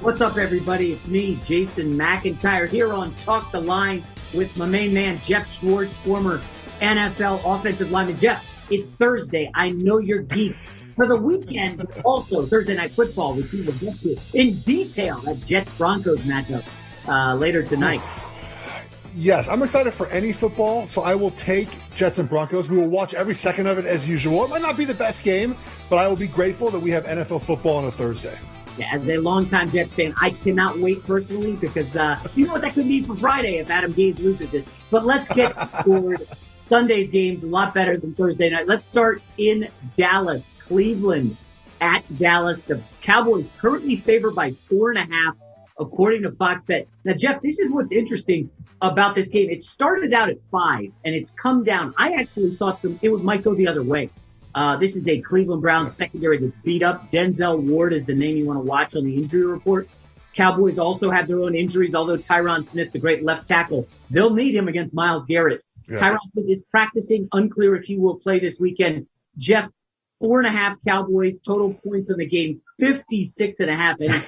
What's up, everybody? It's me, Jason McIntyre, here on Talk the Line with my main man, Geoff Schwartz, former NFL offensive lineman. Geoff, it's Thursday. I know you're geeked for the weekend, but also Thursday Night Football, which we will get to in detail, that Jets-Broncos matchup later tonight. Yes, I'm excited for any football, so I will take Jets and Broncos. We will watch every second of it as usual. It might not be the best game, but I will be grateful that we have NFL football on a Thursday. Yeah, as a longtime Jets fan, I cannot wait personally because you know what that could mean for Friday if Adam Gase loses this. But let's get forward. Sunday's game's a lot better than Thursday night. Let's start in Dallas. Cleveland at Dallas. The Cowboys currently favored by 4.5, according to Fox Bet. Now, Geoff, this is what's interesting about this game. It started out at 5, and it's come down. I actually thought might go the other way. This is a Cleveland Browns secondary that's beat up. Denzel Ward is the name you want to watch on the injury report. Cowboys also have their own injuries, although Tyron Smith, the great left tackle, they'll need him against Myles Garrett. Yeah. Tyron Smith is practicing. Unclear if he will play this weekend. Geoff, 4.5 Cowboys, total points in the game, 56.5.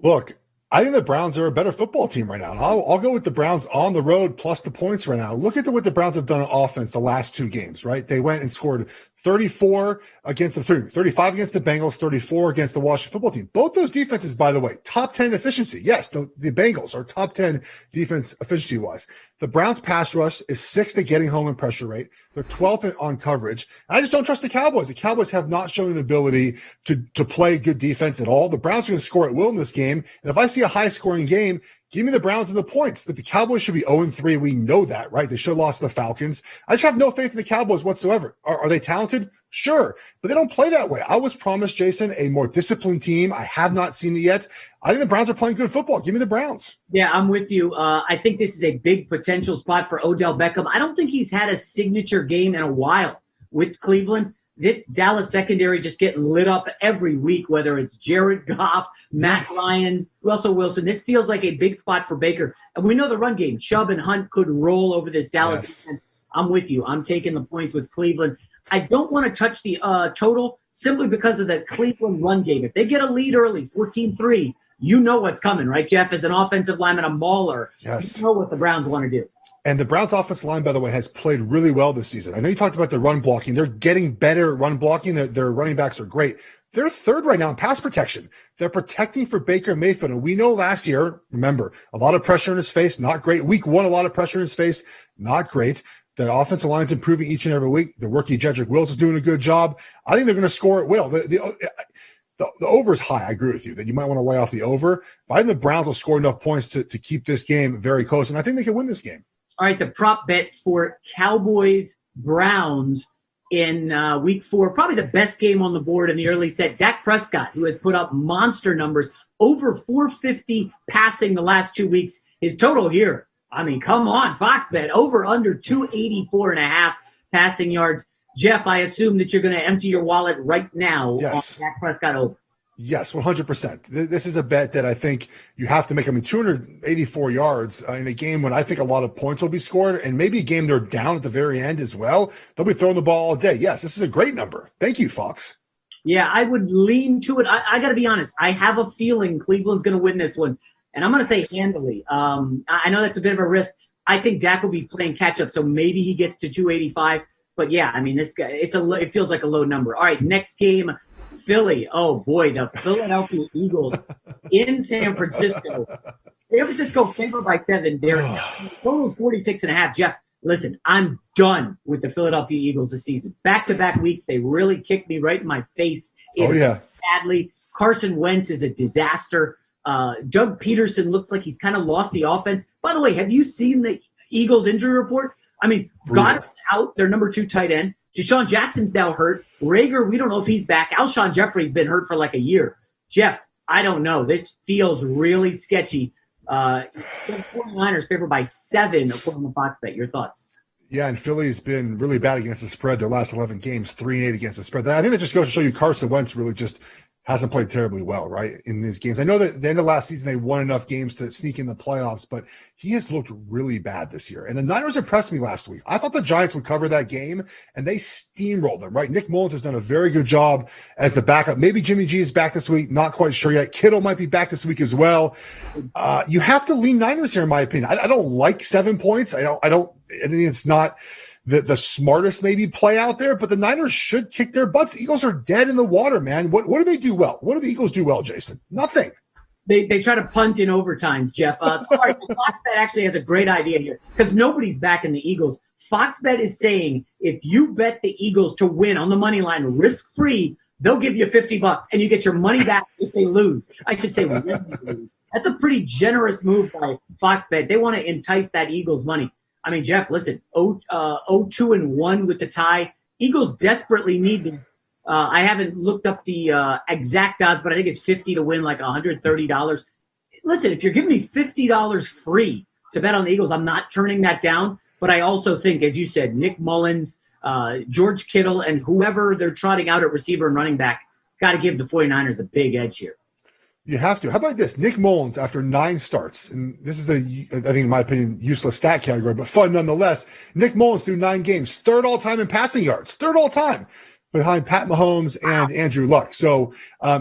Look, I think the Browns are a better football team right now. And I'll go with the Browns on the road plus the points right now. Look at what the Browns have done on offense the last 2 games, right? They went and scored 35 against the Bengals, 34 against the Washington football team. Both those defenses, by the way, top 10 efficiency. Yes, the Bengals are top 10 defense efficiency-wise. The Browns pass rush is 6th at getting home in pressure rate. They're 12th on coverage. And I just don't trust the Cowboys. The Cowboys have not shown an ability to play good defense at all. The Browns are going to score at will in this game. And if I see a high-scoring game, give me the Browns and the points. That the Cowboys should be 0-3. We know that, right? They should have lost to the Falcons. I just have no faith in the Cowboys whatsoever. Are they talented? Sure. But they don't play that way. I was promised, Jason, a more disciplined team. I have not seen it yet. I think the Browns are playing good football. Give me the Browns. Yeah, I'm with you. I think this is a big potential spot for Odell Beckham. I don't think he's had a signature game in a while with Cleveland. This Dallas secondary just getting lit up every week, whether it's Jared Goff, Matt Ryan, Russell Wilson. This feels like a big spot for Baker. And we know the run game. Chubb and Hunt could roll over this Dallas defense. I'm with you. I'm taking the points with Cleveland. I don't want to touch the total simply because of the Cleveland run game. If they get a lead early, 14-3, you know what's coming, right, Geoff? As an offensive lineman, a mauler, you know what the Browns want to do. And the Browns offensive line, by the way, has played really well this season. I know you talked about the run blocking. They're getting better at run blocking. Their running backs are great. They're 3rd right now in pass protection. They're protecting for Baker Mayfield. And we know last year, remember, a lot of pressure in his face, not great. Week 1, a lot of pressure in his face, not great. The offensive line's improving each and every week. The rookie Jedrick Wills is doing a good job. I think they're going to score at will. The over is high. I agree with you that you might want to lay off the over. But I think the Browns will score enough points to keep this game very close. And I think they can win this game. All right, the prop bet for Cowboys-Browns in Week 4, probably the best game on the board in the early set. Dak Prescott, who has put up monster numbers, over 450 passing the last 2 weeks. His total here, I mean, come on, Fox Bet, over under 284.5 passing yards. Geoff, I assume that you're going to empty your wallet right now on Dak Prescott over. Yes, 100%. This is a bet that I think you have to make. I mean, 284 yards in a game when I think a lot of points will be scored, and maybe a game they're down at the very end as well. They'll be throwing the ball all day. Yes, this is a great number. Thank you, Fox. Yeah, I would lean to it. I got to be honest. I have a feeling Cleveland's going to win this one, and I'm going to say handily. I know that's a bit of a risk. I think Dak will be playing catch-up, so maybe he gets to 285. But, yeah, I mean, this guy, it feels like a low number. All right, next game. Philly, oh boy, the Philadelphia Eagles in San Francisco. San Francisco favored by 7. Their total is 46.5. Geoff, listen, I'm done with the Philadelphia Eagles this season. Back-to-back weeks, they really kicked me right in my face. Sadly, Carson Wentz is a disaster. Doug Peterson looks like he's kind of lost the offense. By the way, have you seen the Eagles injury report? I mean, Goddard's out, their number 2 tight end. Deshaun Jackson's now hurt. Rager, we don't know if he's back. Alshon Jeffrey's been hurt for like a year. Geoff, I don't know. This feels really sketchy. 49ers favored by 7 according to Fox Bet. Your thoughts? Yeah, and Philly's been really bad against the spread. Their last 11 games, 3-8 against the spread. I think that just goes to show you Carson Wentz really just hasn't played terribly well, right, in these games. I know that at the end of last season they won enough games to sneak in the playoffs, but he has looked really bad this year. And the Niners impressed me last week. I thought the Giants would cover that game, and they steamrolled them, right? Nick Mullins has done a very good job as the backup. Maybe Jimmy G is back this week. Not quite sure yet. Kittle might be back this week as well. You have to lean Niners here, in my opinion. I don't like 7 points. I think it's not the smartest maybe play out there, but the Niners should kick their butts. The Eagles are dead in the water, man. What do they do well? What do the Eagles do well, Jason? Nothing. They try to punt in overtimes, Geoff. Sorry, FoxBet actually has a great idea here because nobody's backing the Eagles. FoxBet is saying if you bet the Eagles to win on the money line risk-free, they'll give you $50 and you get your money back if they lose. I should say when they lose. That's a pretty generous move by FoxBet. They want to entice that Eagles money. I mean, Geoff, listen, 0-2-1 with the tie. Eagles desperately need this. I haven't looked up the exact odds, but I think it's 50 to win, like $130. Listen, if you're giving me $50 free to bet on the Eagles, I'm not turning that down. But I also think, as you said, Nick Mullins, George Kittle, and whoever they're trotting out at receiver and running back, got to give the 49ers a big edge here. You have to. How about this? Nick Mullins, after 9 starts, and this is I think, in my opinion, useless stat category, but fun nonetheless. Nick Mullins through 9 games, 3rd all-time in passing yards, 3rd all-time behind Pat Mahomes and Andrew Luck. So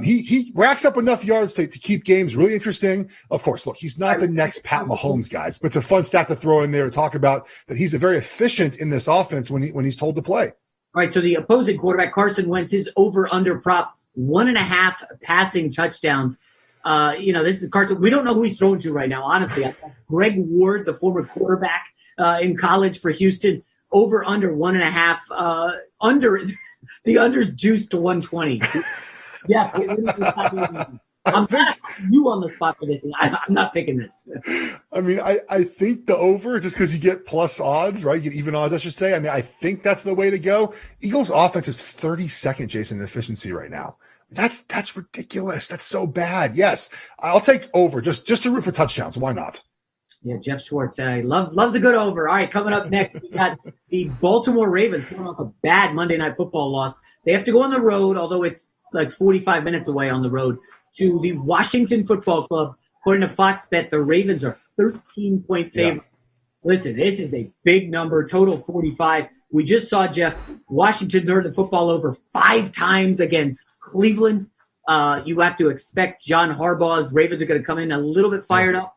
he racks up enough yards to keep games really interesting. Of course, look, he's not the next Pat Mahomes, guys, but it's a fun stat to throw in there to talk about that he's very efficient in this offense when he's told to play. All right, so the opposing quarterback, Carson Wentz, his over-under prop, 1.5 passing touchdowns. This is Carson. We don't know who he's throwing to right now, honestly. Greg Ward, the former quarterback in college for Houston, over under 1.5. The under's juiced to 120. Yeah, I'm not you on the spot for this. I'm not picking this. I mean, I think the over, just because you get plus odds, right? You get even odds, I should say. I mean, I think that's the way to go. Eagles offense is 32nd, Jason, in efficiency right now. That's ridiculous. That's so bad. Yes, I'll take over just to root for touchdowns. Why not? Yeah, Geoff Schwartz loves a good over. All right, coming up next, we got the Baltimore Ravens coming off a bad Monday Night Football loss. They have to go on the road, although it's like 45 minutes away on the road, to the Washington Football Club. According to Fox Bet, the Ravens are 13-point favorite. Yeah. Listen, this is a big number, total 45. We just saw, Geoff, Washington turned the football over 5 times against Cleveland. You have to expect John Harbaugh's Ravens are going to come in a little bit fired up.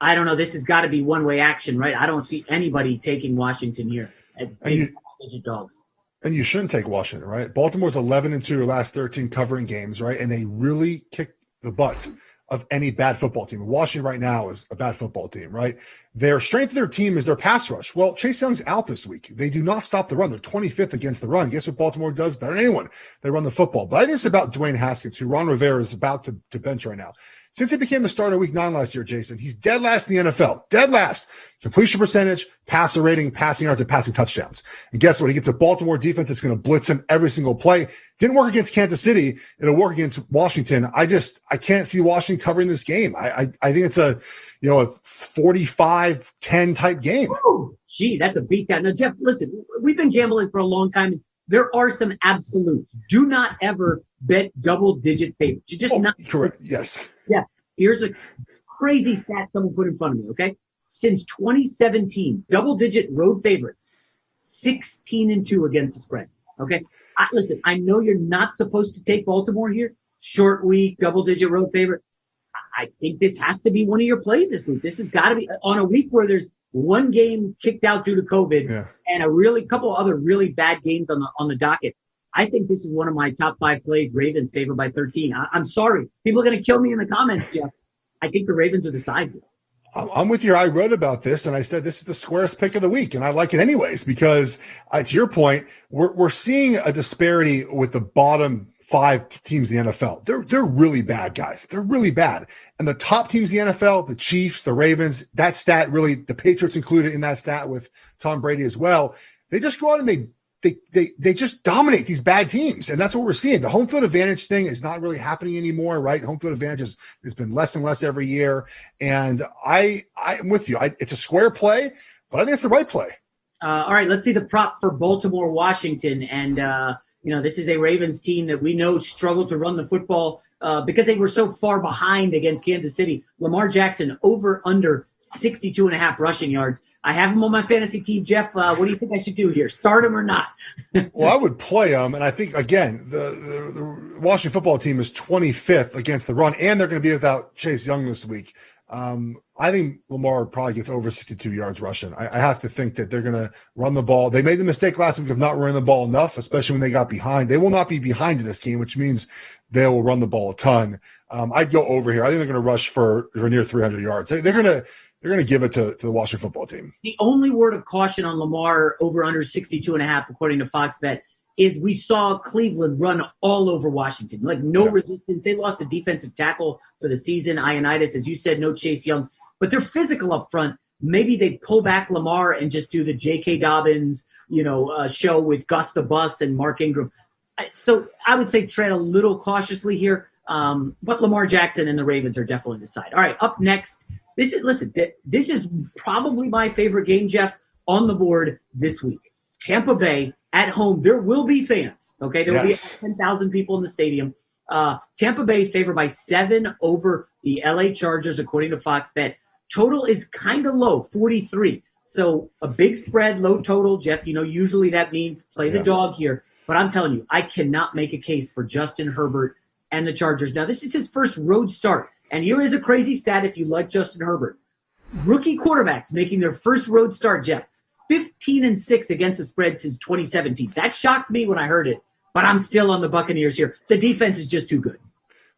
I don't know. This has got to be one-way action, right? I don't see anybody taking Washington here at big dogs. And you shouldn't take Washington, right? Baltimore's 11-2 last 13 covering games, right? And they really kick the butt of any bad football team. Washington right now is a bad football team, right? Their strength of their team is their pass rush. Well, Chase Young's out this week. They do not stop the run. They're 25th against the run. Guess what Baltimore does better than anyone? They run the football. But I think it's about Dwayne Haskins, who Ron Rivera is about to bench right now. Since he became the starter week 9 last year, Jason, he's dead last in the NFL. Dead last. Completion percentage, passer rating, passing yards, and passing touchdowns. And guess what? He gets a Baltimore defense that's going to blitz him every single play. Didn't work against Kansas City. It'll work against Washington. I can't see Washington covering this game. I think it's a 45-10 type game. Oh, gee, that's a beatdown. Now, Geoff, listen, we've been gambling for a long time. There are some absolutes. Do not ever bet double-digit favorites. You just not correct. Yes. Yeah. Here's a crazy stat someone put in front of me. Okay, since 2017, double-digit road favorites, 16-2 against the spread. Okay, listen, I know you're not supposed to take Baltimore here. Short week, double-digit road favorite. I think this has to be one of your plays this week. This has got to be on a week where there's one game kicked out due to COVID and a couple other really bad games on the docket. I think this is one of my top 5 plays. Ravens favored by 13. I'm sorry. People are going to kill me in the comments, Geoff. I think the Ravens are the side. I'm with you. I wrote about this and I said this is the squarest pick of the week, and I like it anyways because, to your point, we're seeing a disparity with the bottom 5 teams in the NFL. They're really bad, guys. They're really bad. And the top teams in the NFL, the Chiefs, the Ravens, that stat really, the Patriots included in that stat with Tom Brady as well. They just go out and they just dominate these bad teams. And that's what we're seeing. The home field advantage thing is not really happening anymore, right? Home field advantage has been less and less every year. And I'm with you. It's a square play, but I think it's the right play. All right, let's see the prop for Baltimore, Washington. And This is a Ravens team that we know struggled to run the football because they were so far behind against Kansas City. Lamar Jackson over under 62.5 rushing yards. I have him on my fantasy team. Geoff, what do you think I should do here? Start him or not? Well, I would play him, and I think, again, the Washington football team is 25th against the run, and they're going to be without Chase Young this week. I think Lamar probably gets over 62 yards rushing. I have to think that they're going to run the ball. They made the mistake last week of not running the ball enough, especially when they got behind. They will not be behind in this game, which means they will run the ball a ton. I'd go over here. I think they're going to rush for near 300 yards. They're going to give it to the Washington football team. The only word of caution on Lamar over under 62.5, according to Fox Bet, is we saw Cleveland run all over Washington. Like no resistance. They lost a defensive tackle for the season, Ioannidis, as you said, no Chase Young. But they're physical up front. Maybe they pull back Lamar and just do the J.K. Dobbins, show with Gus the Bus and Mark Ingram. So I would say tread a little cautiously here. But Lamar Jackson and the Ravens are definitely the side. All right, up next. This is probably my favorite game, Geoff, on the board this week. Tampa Bay at home. There will be fans. Okay, there will be 10,000 people in the stadium. Tampa Bay favored by 7 over the LA Chargers, according to Fox Bet. Total is kind of low, 43. So a big spread, low total, Geoff. Usually that means play the dog here. But I'm telling you, I cannot make a case for Justin Herbert and the Chargers. Now, this is his first road start. And here is a crazy stat if you like Justin Herbert. Rookie quarterbacks making their first road start, Geoff, 15-6 against the spread since 2017. That shocked me when I heard it, but I'm still on the Buccaneers here. The defense is just too good.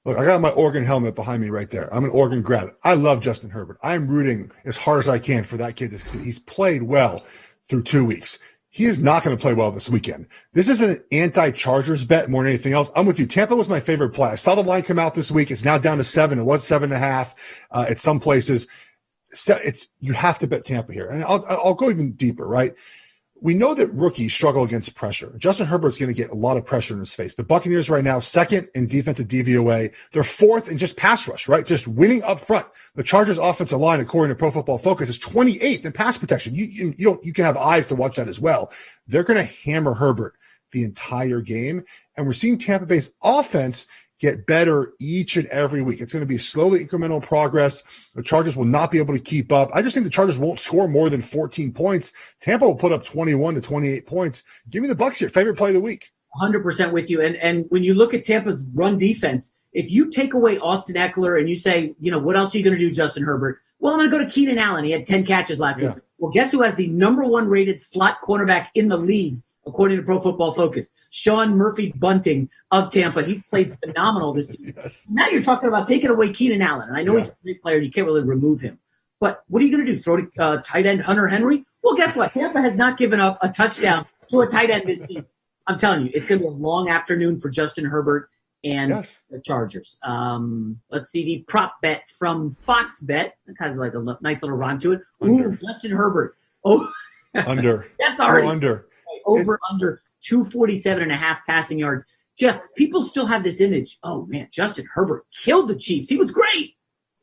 Look, I got my Oregon helmet behind me right there. I'm an Oregon grad. I love Justin Herbert. I'm rooting as hard as I can for that kid to succeed. He's played well through 2 weeks. He is not going to play well this weekend. This is an anti-Chargers bet more than anything else. I'm with you. Tampa was my favorite play. I saw the line come out this week. It's now down to 7. It was 7.5 at some places. So you have to bet Tampa here. And I'll go even deeper, right? We know that rookies struggle against pressure. Justin Herbert's going to get a lot of pressure in his face. The Buccaneers right now, second in defensive DVOA. They're fourth in just pass rush, right? Just winning up front. The Chargers offensive line, according to Pro Football Focus, is 28th in pass protection. You can have eyes to watch that as well. They're going to hammer Herbert the entire game. And we're seeing Tampa Bay's offense get better each and every week. It's going to be slowly incremental progress. The Chargers will not be able to keep up. I just think the Chargers won't score more than 14 points. Tampa will put up 21 to 28 points. Give me the Bucs here. Favorite play of the week. 100% with you. And when you look at Tampa's run defense, if you take away Austin Eckler and you say, what else are you going to do, Justin Herbert? Well, I'm going to go to Keenan Allen. He had 10 catches last week. Well, guess who has the number 1 rated slot cornerback in the league, according to Pro Football Focus? Sean Murphy-Bunting of Tampa. He's played phenomenal this season. Yes. Now you're talking about taking away Keenan Allen. And I know he's a great player and you can't really remove him. But what are you going to do? Throw to tight end Hunter Henry? Well, guess what? Tampa has not given up a touchdown to a tight end this season. I'm telling you, it's going to be a long afternoon for Justin Herbert and the Chargers. Let's see the prop bet from Fox Bet. That kind of like a nice little rhyme to it. Ooh, Justin Herbert. Oh, under. That's already under. Under 247.5 passing yards. Geoff, people still have this image. Oh man, Justin Herbert killed the Chiefs. He was great.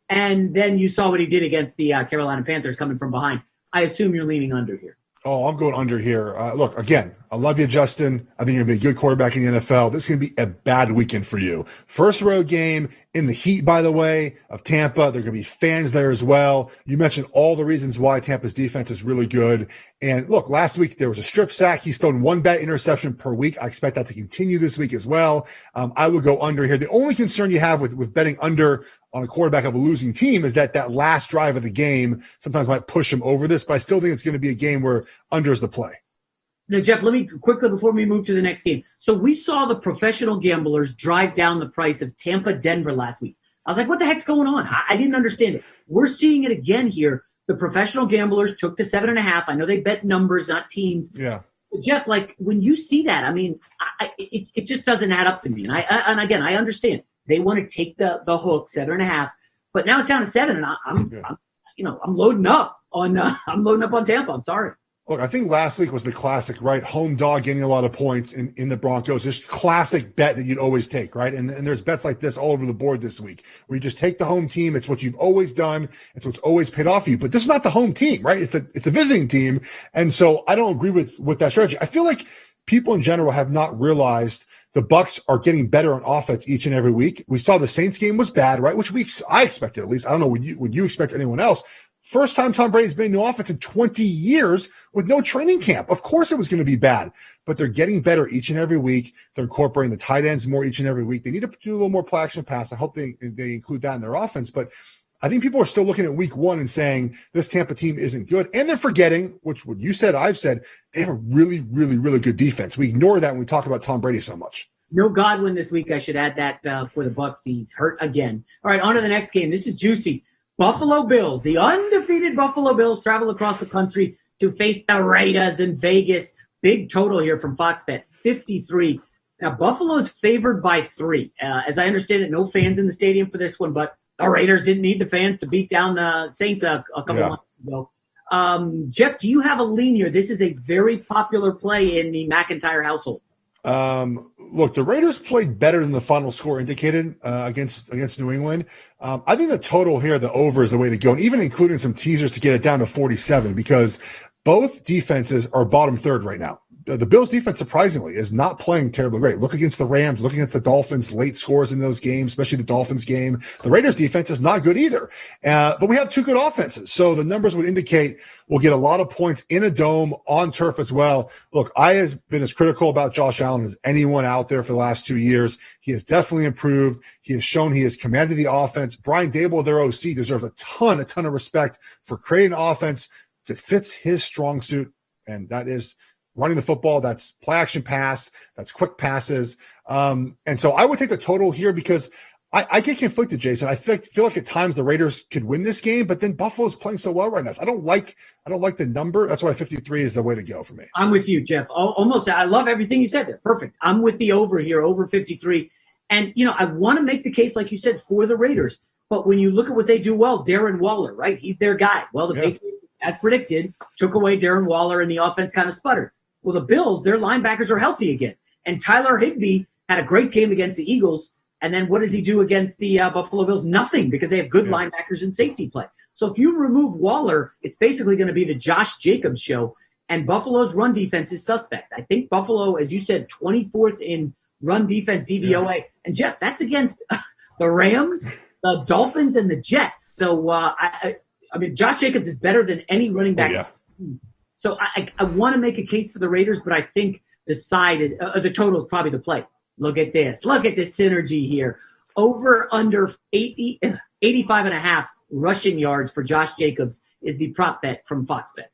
And then you saw what he did against the Carolina Panthers coming from behind. I assume you're leaning under here. Oh, I'm going under here. Look, again, I love you, Justin. I think you're going to be a good quarterback in the NFL. This is going to be a bad weekend for you. First road game in the heat, by the way, of Tampa. There are going to be fans there as well. You mentioned all the reasons why Tampa's defense is really good. And look, last week there was a strip sack. He's thrown 1 bad interception per week. I expect that to continue this week as well. I would go under here. The only concern you have with betting under on a quarterback of a losing team is that last drive of the game sometimes might push him over this, but I still think it's going to be a game where under is the play. Now, Geoff, let me quickly, before we move to the next game. So we saw the professional gamblers drive down the price of Tampa-Denver last week. I was like, what the heck's going on? I didn't understand it. We're seeing it again here. The professional gamblers took the 7.5. I know they bet numbers, not teams. Yeah. But Geoff, like when you see that, I mean, it just doesn't add up to me. And again, I understand. They want to take the hook, 7.5, but now it's down to 7, and I'm loading up on Tampa. I'm sorry. Look, I think last week was the classic, right? Home dog getting a lot of points in the Broncos. This classic bet that you'd always take, right? And there's bets like this all over the board this week where you just take the home team. It's what you've always done. It's what's always paid off for you. But this is not the home team, right? It's a visiting team. And so I don't agree with that strategy. I feel like people in general have not realized the Bucs are getting better on offense each and every week. We saw the Saints game was bad, right? Which I expected, at least. I don't know, would you expect anyone else? First time Tom Brady's been in new offense in 20 years with no training camp. Of course it was going to be bad, but they're getting better each and every week. They're incorporating the tight ends more each and every week. They need to do a little more play action pass. I hope they include that in their offense. But I think people are still looking at week one and saying this Tampa team isn't good. And they're forgetting, which what you said, I've said, they have a really, really, really good defense. We ignore that when we talk about Tom Brady so much. No Godwin this week. I should add that for the Bucs. He's hurt again. All right, on to the next game. This is juicy. Buffalo Bills, the undefeated Buffalo Bills, travel across the country to face the Raiders in Vegas. Big total here from Fox Bet, 53. Now, Buffalo's favored by 3. As I understand it, no fans in the stadium for this one, but the Raiders didn't need the fans to beat down the Saints a couple months ago. Geoff, do you have a lean here? This is a very popular play in the McIntyre household. Look, the Raiders played better than the final score indicated against New England. I think the total here, the over, is the way to go, and even including some teasers to get it down to 47, because both defenses are bottom third right now. The Bills defense, surprisingly, is not playing terribly great. Look against the Rams, look against the Dolphins, late scores in those games, especially the Dolphins game. The Raiders defense is not good either. But we have 2 good offenses. So the numbers would indicate we'll get a lot of points in a dome on turf as well. Look, I have been as critical about Josh Allen as anyone out there for the last 2 years. He has definitely improved. He has shown he has commanded the offense. Brian Daboll, their OC, deserves a ton of respect for creating an offense that fits his strong suit, and that is running the football. That's play action pass. That's quick passes. And so I would take the total here because I get conflicted, Jason. I feel like at times the Raiders could win this game, but then Buffalo's playing so well right now. So I don't like the number. That's why 53 is the way to go for me. I'm with you, Geoff. Almost, I love everything you said there. Perfect. I'm with the over here, over 53. And, I want to make the case, like you said, for the Raiders. But when you look at what they do well, Darren Waller, right? He's their guy. Well, the Patriots, as predicted, took away Darren Waller and the offense kind of sputtered. Well, the Bills, their linebackers are healthy again. And Tyler Higbee had a great game against the Eagles. And then what does he do against the Buffalo Bills? Nothing, because they have good linebackers and safety play. So if you remove Waller, it's basically going to be the Josh Jacobs show. And Buffalo's run defense is suspect. I think Buffalo, as you said, 24th in run defense DVOA. Yeah. And, Geoff, that's against the Rams, the Dolphins, and the Jets. So, I mean, Josh Jacobs is better than any running back. Yeah. So I want to make a case for the Raiders, but I think the side is the total is probably the play. Look at this. Look at this synergy here. Over under 85.5 rushing yards for Josh Jacobs is the prop bet from Fox Bet.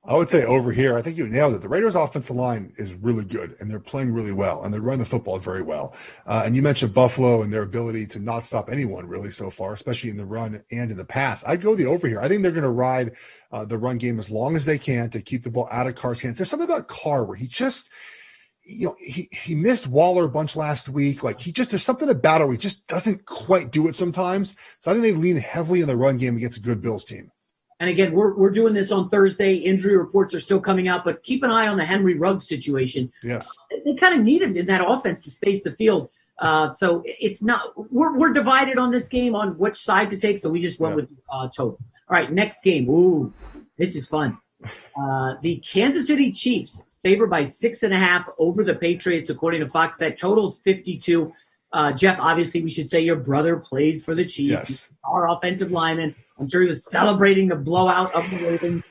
I would say over here, I think you nailed it. The Raiders' offensive line is really good, and they're playing really well, and they're running the football very well. And you mentioned Buffalo and their ability to not stop anyone really so far, especially in the run and in the pass. I'd go the over here. I think they're going to ride the run game as long as they can to keep the ball out of Carr's hands. There's something about Carr where he just – he missed Waller a bunch last week. There's something about it where he just doesn't quite do it sometimes. So I think they lean heavily in the run game against a good Bills team. And again, we're doing this on Thursday. Injury reports are still coming out, but keep an eye on the Henry Ruggs situation. Yes. They kind of need him in that offense to space the field. So it's not – we're divided on this game on which side to take, so we just went with total. All right, next game. Ooh, this is fun. The Kansas City Chiefs favored by 6.5 over the Patriots, according to Fox Bet. Total's 52. Geoff, obviously, we should say your brother plays for the Chiefs. Yes. Our offensive lineman. I'm sure he was celebrating the blowout of the Ravens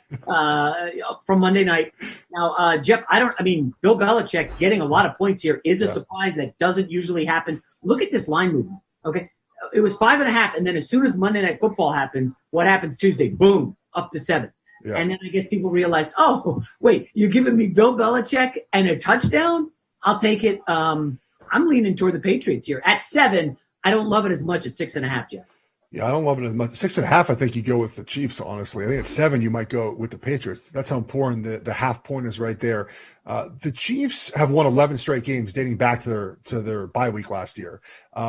from Monday night. Now, Geoff, Bill Belichick getting a lot of points here is a surprise that doesn't usually happen. Look at this line movement, okay? It was 5.5, and then as soon as Monday Night Football happens, what happens Tuesday? Boom, up to 7. Yeah. And then I guess people realized, oh, wait, you're giving me Bill Belichick and a touchdown? I'll take it. I'm leaning toward the Patriots here. At 7, I don't love it as much at 6.5, Geoff. Yeah, I don't love it as much. 6.5, I think you go with the Chiefs, honestly. I think at 7, you might go with the Patriots. That's how important the half point is right there. The Chiefs have won 11 straight games dating back to their bye week last year.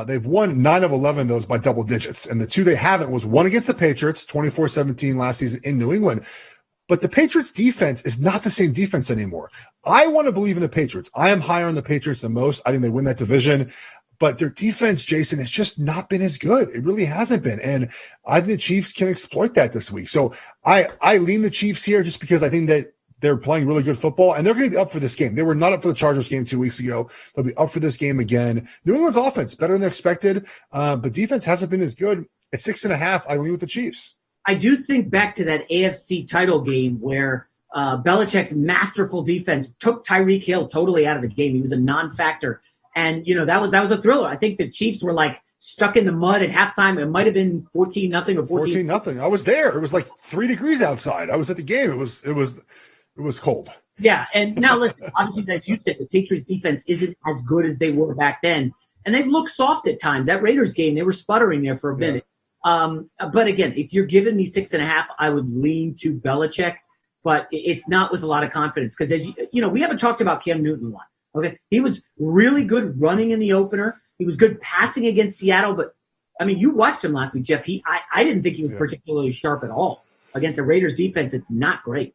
They've won 9 of 11 of those by double digits. And the 2 they haven't was one against the Patriots, 24-17 last season in New England. But the Patriots defense is not the same defense anymore. I want to believe in the Patriots. I am higher on the Patriots than most. I think they win that division. But their defense, Jason, has just not been as good. It really hasn't been. And I think the Chiefs can exploit that this week. So I lean the Chiefs here just because I think that they're playing really good football, and they're going to be up for this game. They were not up for the Chargers game 2 weeks ago. They'll be up for this game again. New England's offense, better than expected, but defense hasn't been as good. At 6.5, I lean with the Chiefs. I do think back to that AFC title game where Belichick's masterful defense took Tyreek Hill totally out of the game. He was a non-factor. And, that was a thriller. I think the Chiefs were like stuck in the mud at halftime. It might have been 14-0 or 14-0. I was there. It was like 3 degrees outside. I was at the game. It was cold. Yeah. And now listen, obviously, as you said, the Patriots defense isn't as good as they were back then. And they've looked soft at times. That Raiders game, they were sputtering there for a minute. But again, if you're giving me 6.5, I would lean to Belichick, but it's not with a lot of confidence because as we haven't talked about Cam Newton a lot. Okay, he was really good running in the opener. He was good passing against Seattle, but I mean, you watched him last week, Geoff. I didn't think he was particularly sharp at all against the Raiders defense. It's not great.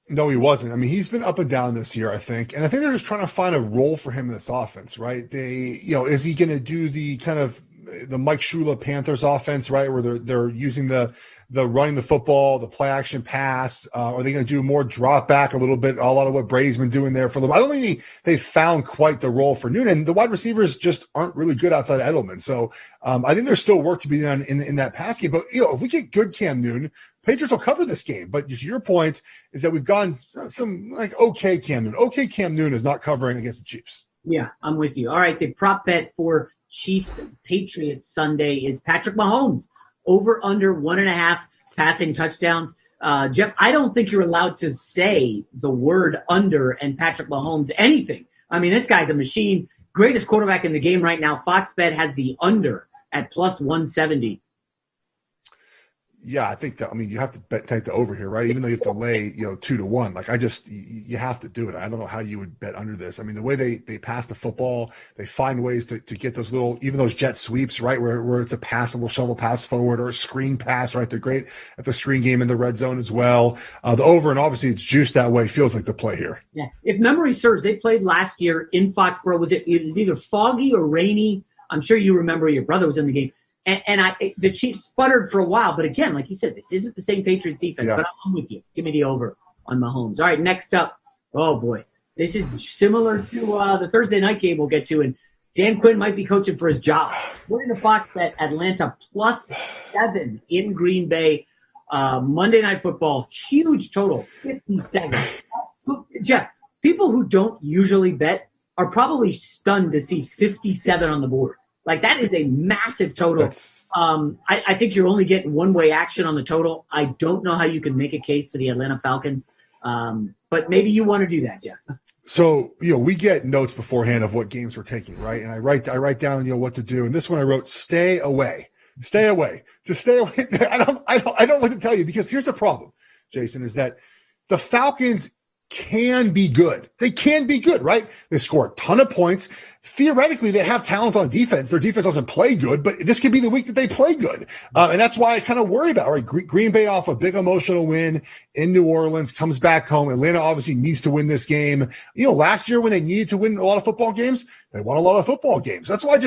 No, he wasn't. I mean, he's been up and down this year, I think. And I think they're just trying to find a role for him in this offense, right? Is he going to do the kind of the Mike Shula Panthers offense, right, where they're using the running the football, the play action pass? Are they going to do more drop back a little bit? A lot of what Brady's been doing there for a little bit. I don't think they found quite the role for Noonan. The wide receivers just aren't really good outside of Edelman. So I think there's still work to be done in that pass game. But if we get good Cam Newton, Patriots will cover this game. But just your point is that we've gone some like okay Cam Newton. Okay Cam Newton is not covering against the Chiefs. Yeah, I'm with you. All right, the prop bet for Chiefs Patriots Sunday is Patrick Mahomes over under 1.5 passing touchdowns. Geoff, I don't think you're allowed to say the word under and Patrick Mahomes anything. I mean, this guy's a machine. Greatest quarterback in the game right now. Fox Bet has the under at plus 170. Yeah, I think that, you have to take the over here, right? Even though you have to lay, 2-1. Like, you have to do it. I don't know how you would bet under this. I mean, the way they pass the football, they find ways to get those even those jet sweeps, right? Where it's a pass, a little shovel pass forward or a screen pass, right? They're great at the screen game in the red zone as well. The over, and obviously it's juiced that way, feels like the play here. Yeah. If memory serves, they played last year in Foxborough. It was either foggy or rainy. I'm sure you remember your brother was in the game. And the Chiefs sputtered for a while, but again, like you said, this isn't the same Patriots defense. Yeah. But I'm with you. Give me the over on Mahomes. All right, next up. Oh boy, this is similar to the Thursday night game we'll get to, and Dan Quinn might be coaching for his job. We're in a Fox Bet Atlanta +7 in Green Bay. Monday Night Football, huge total, 57. Geoff, people who don't usually bet are probably stunned to see 57 on the board. Like, that is a massive total. I think you're only getting one-way action on the total. I don't know how you can make a case for the Atlanta Falcons, but maybe you want to do that, Geoff. So, we get notes beforehand of what games we're taking, right? And I write down, what to do. And this one I wrote, stay away. Stay away. Just stay away. I don't know what to tell you, because here's the problem, Jason, is that the Falcons can be good. They can be good, right? They score a ton of points. Theoretically, they have talent on defense. Their defense doesn't play good, but this could be the week that they play good. And that's why I kind of worry about, right? Green Bay off a big emotional win in New Orleans, comes back home. Atlanta obviously needs to win this game. Last year when they needed to win a lot of football games, they won a lot of football games. That's why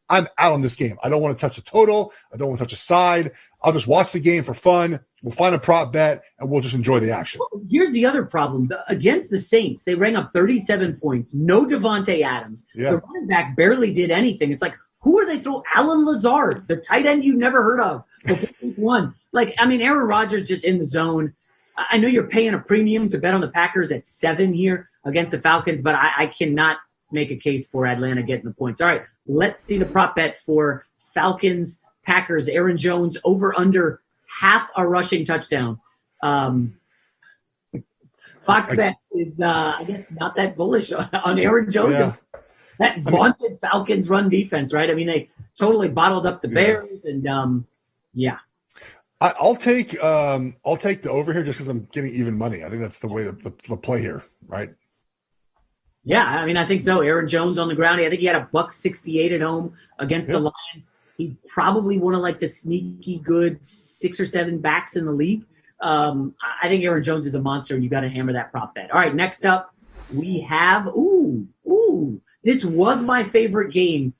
I'm out on this game. I don't want to touch a total. I don't want to touch a side. I'll just watch the game for fun. We'll find a prop bet, and we'll just enjoy the action. Well, here's the other problem. Against the Saints, they rang up 37 points. No Devontae Adams. Yeah. The running back barely did anything. It's like, who are they throwing? Alan Lazard, the tight end you never heard of. One. Aaron Rodgers just in the zone. I know you're paying a premium to bet on the Packers at 7 here against the Falcons, but I cannot make a case for Atlanta getting the points. All right, let's see the prop bet for Falcons, Packers. Aaron Jones over under half a rushing touchdown. Fox Bet is, I guess, not that bullish on Aaron Jones. Yeah. That vaunted Falcons run defense, right? They totally bottled up the Bears, and yeah. I'll take the over here just because I'm getting even money. I think that's the way the play here, right? Yeah, I think so. Aaron Jones on the ground. I think he had a $168 at home against the Lions. He's probably one of the sneaky good 6 or 7 backs in the league. I think Aaron Jones is a monster, and you got to hammer that prop bet. All right, next up we have this was my favorite game,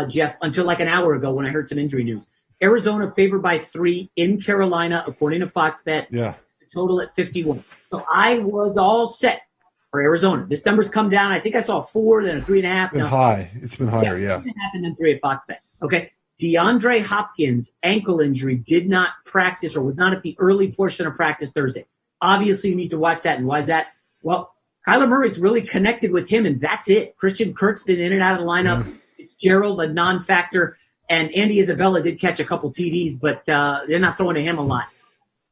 Geoff, until an hour ago when I heard some injury news. Arizona favored by 3 in Carolina, according to Fox Bet. Yeah. The total at 51. So I was all set for Arizona. This number's come down. I think I saw a 4, then a 3.5. It's been high. It's been higher, yeah. 3.5 and then 3 at Fox Bet. Okay. DeAndre Hopkins' ankle injury did not practice or was not at the early portion of practice Thursday. Obviously, you need to watch that. And why is that? Well, Kyler Murray's really connected with him, and that's it. Christian Kirk's been in and out of the lineup. Yeah. It's Gerald, a non-factor. And Andy Isabella did catch a couple TDs, but they're not throwing to him a lot.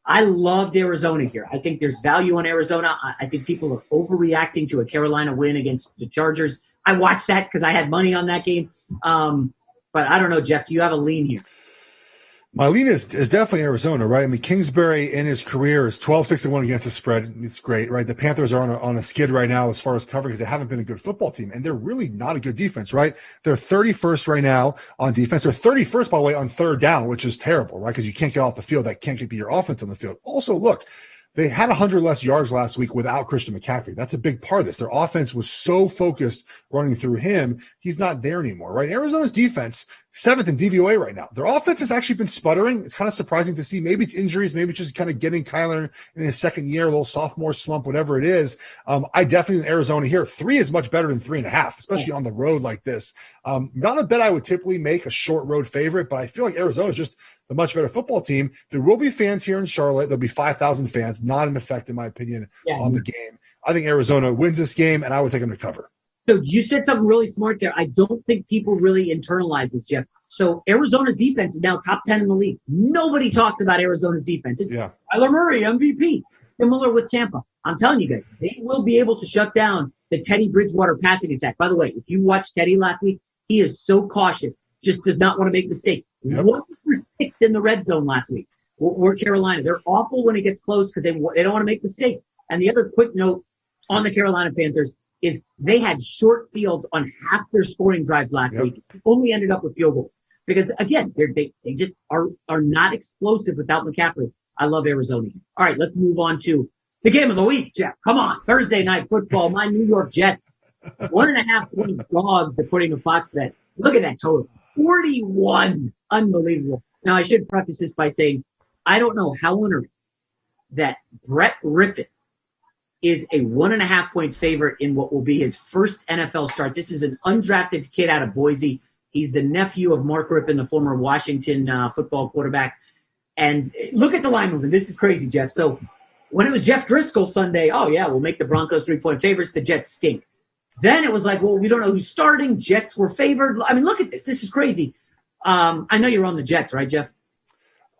I loved Arizona here. I think there's value on Arizona. I think people are overreacting to a Carolina win against the Chargers. I watched that because I had money on that game. But I don't know, Geoff, do you have a lean here? My lean is definitely Arizona, right? I mean, Kingsbury in his career is 12-6-1 against the spread. It's great, right? The Panthers are on a skid right now as far as covering because they haven't been a good football team, and they're really not a good defense, right? They're 31st right now on defense. They're 31st, by the way, on third down, which is terrible, right? Because you can't get off the field. That can't be your offense on the field. Also, look, they had 100 less yards last week without Christian McCaffrey. That's a big part of this. Their offense was so focused running through him. He's not there anymore, right? Arizona's defense, 7th in DVOA right now. Their offense has actually been sputtering. It's kind of surprising to see. Maybe it's injuries. Maybe it's just kind of getting Kyler in his second year, a little sophomore slump, whatever it is. I definitely in Arizona here. 3 is much better than 3.5, especially on the road like this. Not a bet I would typically make a short road favorite, but I feel like Arizona's just the much better football team. There will be fans here in Charlotte. There'll be 5,000 fans. Not an effect, in my opinion, on the game. I think Arizona wins this game, and I would take them to cover. So you said something really smart there. I don't think people really internalize this, Geoff. So Arizona's defense is now top 10 in the league. Nobody talks about Arizona's defense. It's Kyler Murray, MVP. Similar with Tampa. I'm telling you guys, they will be able to shut down the Teddy Bridgewater passing attack. By the way, if you watched Teddy last week, he is so cautious. Just does not want to make mistakes. Yep. 1 for 6 in the red zone last week. We're Carolina. They're awful when it gets close because they don't want to make mistakes. And the other quick note on the Carolina Panthers is they had short fields on half their scoring drives last week. Only ended up with field goals because again they just are not explosive without McCaffrey. I love Arizona. All right, let's move on to the game of the week, Geoff. Come on, Thursday night football. My New York Jets, 1.5 point dogs according to Fox Bet. Look at that total. 41. Unbelievable. Now, I should preface this by saying I don't know how on earth that Brett Rippon is a 1.5 point favorite in what will be his first NFL start. This is an undrafted kid out of Boise. He's the nephew of Mark Rippon, the former Washington football quarterback. And look at the line movement. This is crazy, Geoff. So when it was Jeff Driscoll Sunday, oh, yeah, we'll make the Broncos 3-point favorites. The Jets stink. Then it was like, well, we don't know who's starting. Jets were favored. I mean, look at this. This is crazy. I know you're on the Jets, right, Geoff?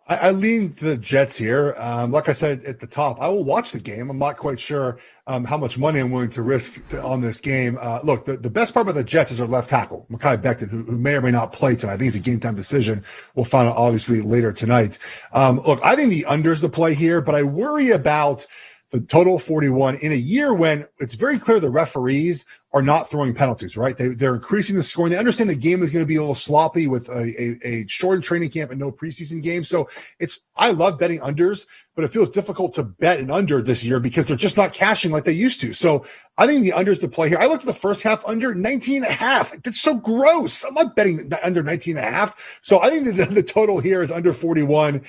I lean to the Jets here. Like I said at the top, I will watch the game. I'm not quite sure how much money I'm willing to risk on this game. Look, the best part about the Jets is their left tackle, Mekhi Becton, who may or may not play tonight. I think it's a game-time decision. We'll find out, obviously, later tonight. Look, I think the under's the play here, but I worry about the total 41 in a year when it's very clear the referees are not throwing penalties, right? They're increasing the scoring. They understand the game is going to be a little sloppy with a shortened training camp and no preseason game. So I love betting unders, but it feels difficult to bet an under this year because they're just not cashing like they used to. So I think the under's the play here. I looked at the first half under 19.5. That's so gross. I'm not betting under 19.5. So I think the total here is under 41.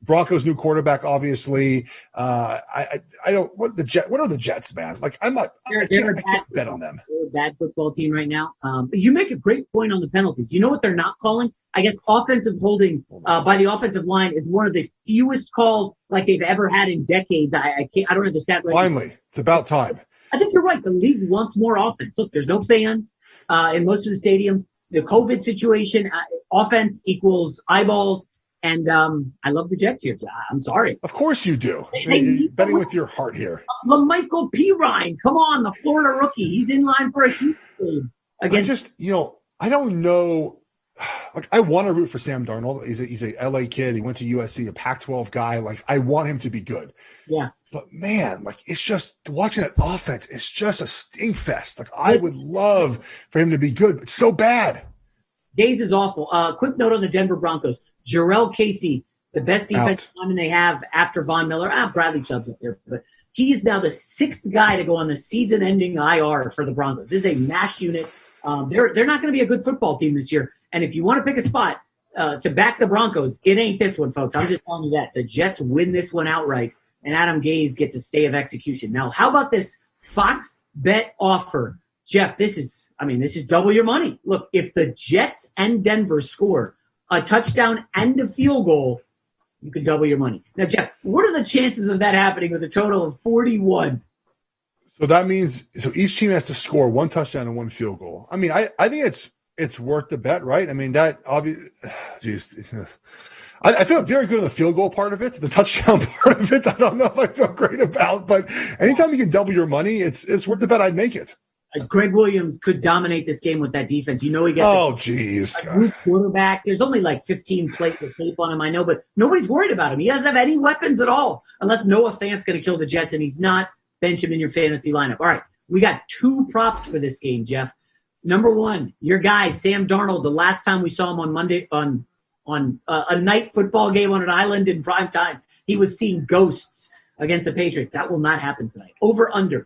Broncos new quarterback, obviously. I don't, what are the Jets, man? Like I can't bet on them. They're a bad football team right now. But you make a great point on the penalties. You know what they're not calling? I guess offensive holding by the offensive line is one of the fewest calls like they've ever had in decades. I don't have the stat right. Finally, it's about time. I think you're right. The league wants more offense. Look, there's no fans in most of the stadiums. The COVID situation, offense equals eyeballs. And I love the Jets here. I'm sorry. Of course you do. You're betting with your heart here. LaMichael Pirine. Come on, the Florida rookie. He's in line for a huge game. I don't know. Like, I want to root for Sam Darnold. He's a LA kid. He went to USC, a Pac-12 guy. Like, I want him to be good. Yeah. But, man, like, it's just watching that offense. It's just a stink fest. Like, I would love for him to be good, but it's so bad. Days is awful. Quick note on the Denver Broncos. Jarrell Casey, the best defensive lineman they have after Von Miller. Bradley Chubb's up there. But he is now the 6th guy to go on the season-ending IR for the Broncos. This is a mash unit. They're not going to be a good football team this year. And if you want to pick a spot to back the Broncos, it ain't this one, folks. I'm just telling you that. The Jets win this one outright. and Adam Gase gets a stay of execution. Now, how about this Fox bet offer? Geoff, this is double your money. Look, if the Jets and Denver score a touchdown and a field goal, you can double your money. Now, Geoff, what are the chances of that happening with a total of 41? So that means each team has to score one touchdown and one field goal. I mean, I think it's worth the bet, right? I mean, that obviously, I feel very good on the field goal part of it. The touchdown part of it, I don't know if I feel great about. But anytime you can double your money, it's worth the bet. I'd make it. Greg Williams could dominate this game with that defense. You know he gets a good quarterback. There's only like 15 plays of tape on him, I know, but nobody's worried about him. He doesn't have any weapons at all, unless Noah Fant's going to kill the Jets, and he's not. Bench him in your fantasy lineup. All right, we got 2 props for this game, Geoff. Number 1, your guy, Sam Darnold. The last time we saw him on Monday on a night football game on an island in prime time, he was seeing ghosts against the Patriots. That will not happen tonight. Over under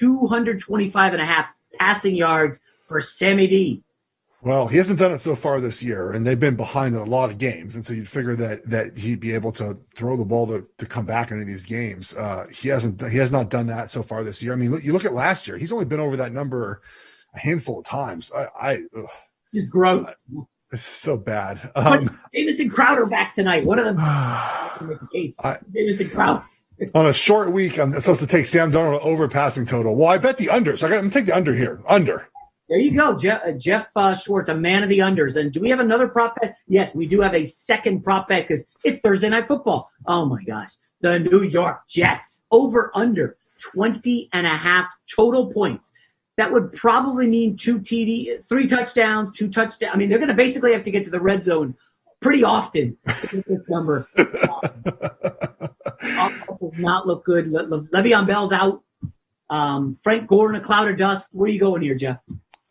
225.5 passing yards for Sammy D. Well, he hasn't done it so far this year, and they've been behind in a lot of games, and so you'd figure that he'd be able to throw the ball to come back into these games. He has not done that so far this year. I mean, you look at last year; he's only been over that number a handful of times. Just gross. It's so bad. Davis and Crowder back tonight. What are the case? Davis and Crowder. On a short week, I'm supposed to take Sam Darnold over passing total. Well, I bet the under, so I'm going to take the under here. Under. There you go, Geoff Schwartz, a man of the unders. And do we have another prop bet? Yes, we do have a second prop bet because it's Thursday Night Football. Oh, my gosh. The New York Jets over under 20.5 total points. That would probably mean 3 touchdowns, 2 touchdowns. I mean, they're going to basically have to get to the red zone pretty often to get this number. Offense does not look good. Le'Veon Bell's out. Frank Gore in a cloud of dust. Where are you going here, Geoff?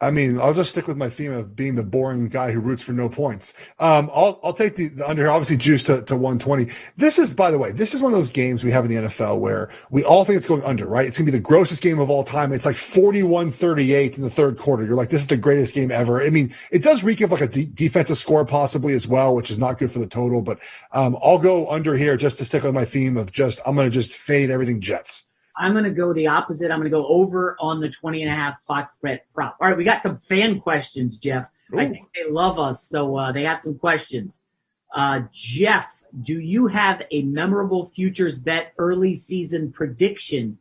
I mean, I'll just stick with my theme of being the boring guy who roots for no points. I'll take the under here, obviously juiced to 120. This is, by the way, one of those games we have in the NFL where we all think it's going under, right? It's going to be the grossest game of all time. It's like 41-38 in the third quarter. You're like, this is the greatest game ever. I mean, it does reek of like a defensive score possibly as well, which is not good for the total. But I'll go under here just to stick with my theme of I'm going to just fade everything Jets. I'm going to go the opposite. I'm going to go over on the 20.5 Fox spread prop. All right, we got some fan questions, Geoff. Ooh. I think they love us, so they have some questions. Geoff, do you have a memorable futures bet early season prediction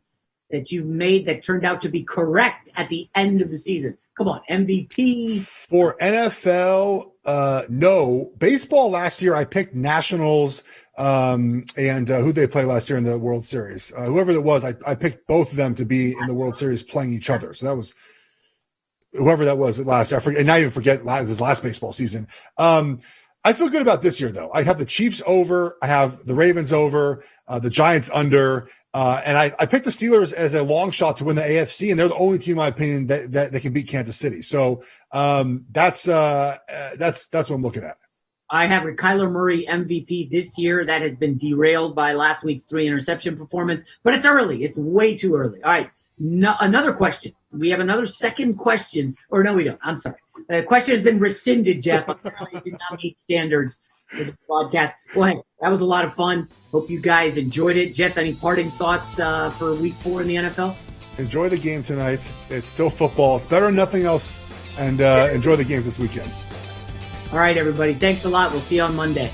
that you've made that turned out to be correct at the end of the season? Come on, MVP. For NFL, no. Baseball last year, I picked Nationals and who they play last year in the World Series. Whoever it was, I picked both of them to be in the World Series playing each other. So that was whoever that was at last. I forget, and now you forget this last baseball season. I feel good about this year, though. I have the Chiefs over. I have the Ravens over, the Giants under. And I picked the Steelers as a long shot to win the AFC, and they're the only team, in my opinion, that can beat Kansas City. So that's what I'm looking at. I have Kyler Murray MVP this year. That has been derailed by last week's 3 interception performance, but it's early. It's way too early. All right. No, another question. We have another second question. Or no, we don't. I'm sorry. The question has been rescinded, Geoff. Apparently it did not meet standards for the podcast. Well, hey, that was a lot of fun. Hope you guys enjoyed it. Geoff, any parting thoughts for week 4 in the NFL? Enjoy the game tonight. It's still football. It's better than nothing else. And enjoy the games this weekend. All right, everybody. Thanks a lot. We'll see you on Monday.